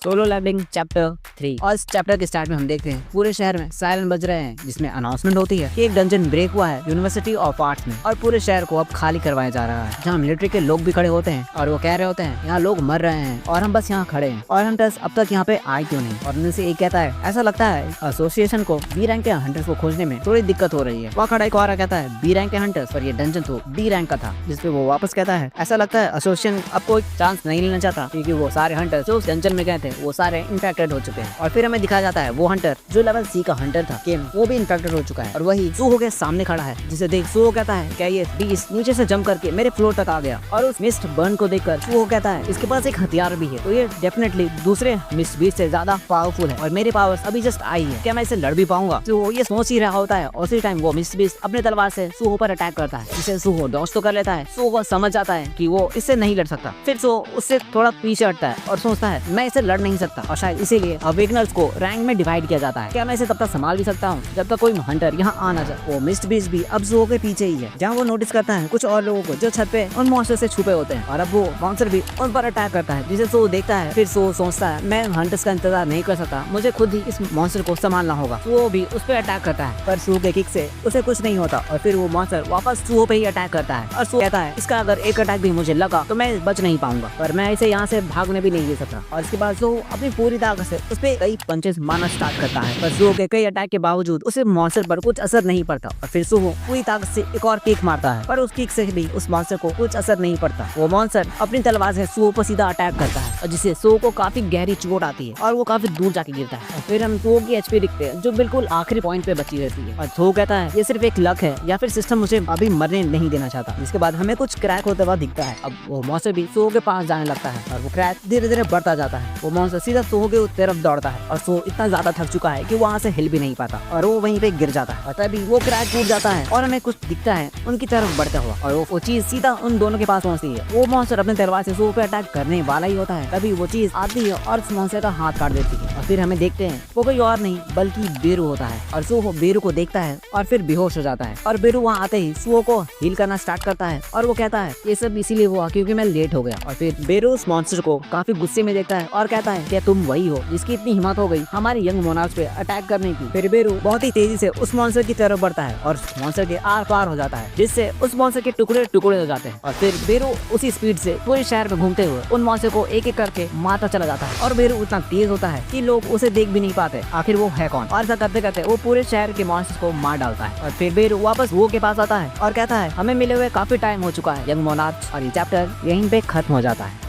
Solo levelling chapter 3। और इस chapter के स्टार्ट में हम देखते हैं पूरे शहर में सायरन बज रहे हैं, जिसमें अनाउंसमेंट होती है कि एक डंजन ब्रेक हुआ है यूनिवर्सिटी ऑफ आर्ट्स में और पूरे शहर को अब खाली करवाया जा रहा है। जहाँ मिलिट्री के लोग भी खड़े होते हैं और वो कह रहे होते हैं यहाँ लोग मर रहे हैं और हम बस यहाँ खड़े हैं और हंटर्स अब तक यहाँ पे आए क्यों नहीं। और उनमें से एक कहता है ऐसा लगता है एसोसिएशन को बी रैंक के हंटर्स को खोजने में थोड़ी दिक्कत हो रही है। वहाँ खड़ा एक और कहता है बी रैंक के हंटर्स, पर ये डंजन तो डी रैंक का था, जिसपे वो वापस कहता है ऐसा लगता है एसोसिएशन अब कोई चांस नहीं लेना चाहता क्योंकि वो सारे हंटर्स जो उस डंजन में गए थे वो सारे इन्फेक्टेड हो चुके हैं। और फिर हमें दिखाया जाता है वो हंटर जो लेवल सी का हंटर था केम, वो भी इन्फेक्टेड हो चुका है और वही सूहो के सामने खड़ा है, जिसे देख सूहो कहता है क्या ये बीस्ट नीचे से जंप करके मेरे फ्लोर तक आ गया। और उस मिस्ट बर्न को देखकर सूहो कहता है इसके पास एक हथियार भी है, तो ये डेफिनेटली दूसरे मिस्ट बीस्ट से ज्यादा पावरफुल है और मेरे पावर्स अभी जस्ट आई है, क्या मैं इसे लड़ भी पाऊंगा। सूहो ये सोच ही रहा होता है और उसी टाइम वो मिस्ट बीस्ट अपने तलवार से सूहो पर अटैक करता है, जिसे सूहो डॉज तो कर लेता है। सूहो समझ जाता है कि वो इससे नहीं लड़ सकता, फिर सूहो उससे थोड़ा पीछे हटता है और सोचता है मैं इसे लड़ नहीं सकता और शायद इसीलिए अवेकनर्स को रैंक में डिवाइड किया जाता है। क्या मैं इसे तब तक संभाल भी सकता हूँ जब तक कोई हंटर यहाँ आना जाए। वो मिस्ट बीस्ट भी अब सूहो के पीछे ही है, जहाँ वो नोटिस करता है कुछ और लोगों को जो छत पे उन मॉन्स्टर से छुपे होते हैं और अब वो मॉन्स्टर भी उन पर अटैक करता है, जिसे सूहो देखता है। फिर सूहो सोचता है मैं हंटर्स का इंतजार नहीं कर सकता, मुझे खुद ही इस मॉन्स्टर को संभालना होगा। सूहो भी उस पर अटैक करता है पर सूहो के किक से उसे कुछ नहीं होता और फिर वो मॉन्स्टर वापस सूहो पे ही अटैक करता है और सूहो कहता है इसका अगर एक अटैक भी मुझे लगा तो मैं बच नहीं पाऊंगा, पर मैं इसे यहाँ से भागने भी नहीं दे सकता। और इसके बाद सूहो अपनी पूरी ताकत से उस पे कई पंचेस मारना स्टार्ट करता है, पर सूहो के कई अटैक के बावजूद उसे मॉन्स्टर पर कुछ असर नहीं पड़ता। और फिर सूहो पूरी ताकत से एक और किक मारता है, पर उस किक से भी उस मॉन्स्टर को कुछ असर नहीं पड़ता। वो मॉन्स्टर अपनी तलवार से सूहो पर सीधा अटैक करता है और जिससे सूहो को काफी गहरी चोट आती है और वो काफी दूर जाके गिरता है। और फिर हम सूहो की एचपी दिखते हैं जो बिल्कुल आखिरी पॉइंट पे बची रहती है और सूहो कहता है ये सिर्फ एक लक है या फिर सिस्टम मुझे अभी मरने नहीं देना चाहता। इसके बाद हमें कुछ क्रैक होता हुआ दिखता है। अब वो मॉन्स्टर भी सूहो के पास जाने लगता है और वो क्रैक धीरे धीरे बढ़ता जाता है। वो मॉन्स्टर सीधा सूहो के तरफ दौड़ता है और सूहो इतना ज्यादा थक चुका है कि वहाँ से हिल भी नहीं पाता और वो वहीं पे गिर जाता है। और तभी वो क्रैक टूट जाता है और हमें कुछ दिखता है उनकी तरफ बढ़ता हुआ और वो चीज सीधा उन दोनों के पास पहुंचती है। वो मॉन्स्टर अपने तलवार से सूहो पे अटैक करने वाला ही होता है, तभी वो चीज आती है और उस मॉन्स्टर का हाथ काट देती है। और फिर हमें देखते हैं वो कोई और नहीं बल्कि बेरू होता है और सूहो बेरू को देखता है और फिर बेहोश हो जाता है। और बेरू वहाँ आते ही सूहो को हील करना स्टार्ट करता है और वो कहता है ये सब इसीलिए हुआ क्योंकि मैं लेट हो गया। और फिर बेरू उस मॉन्स्टर को काफी गुस्से में देखता है और कहता है क्या तुम वही हो जिसकी इतनी हिम्मत हो गई हमारे यंग मोनार्च पे अटैक करने की। फिर बेरू बहुत ही तेजी से उस मॉन्स्टर की तरफ बढ़ता है और मॉन्स्टर के आर पार हो जाता है, जिससे उस मॉन्स्टर के टुकड़े टुकड़े हो जाते हैं। और फिर बेरू उसी स्पीड से पूरे शहर में घूमते हुए उन मॉन्स्टर को एक एक करके मारता चला जाता है और बेरू उतना तेज होता है कि लोग उसे देख भी नहीं पाते आखिर वो है कौन। और ऐसा करते करते वो पूरे शहर के मॉन्स्टर्स को मार डालता है। और फिर बेरू वापस वो के पास आता है और कहता है हमें मिले हुए काफी टाइम हो चुका है यंग मोनार्च। और ये चैप्टर यहीं पे खत्म हो जाता है।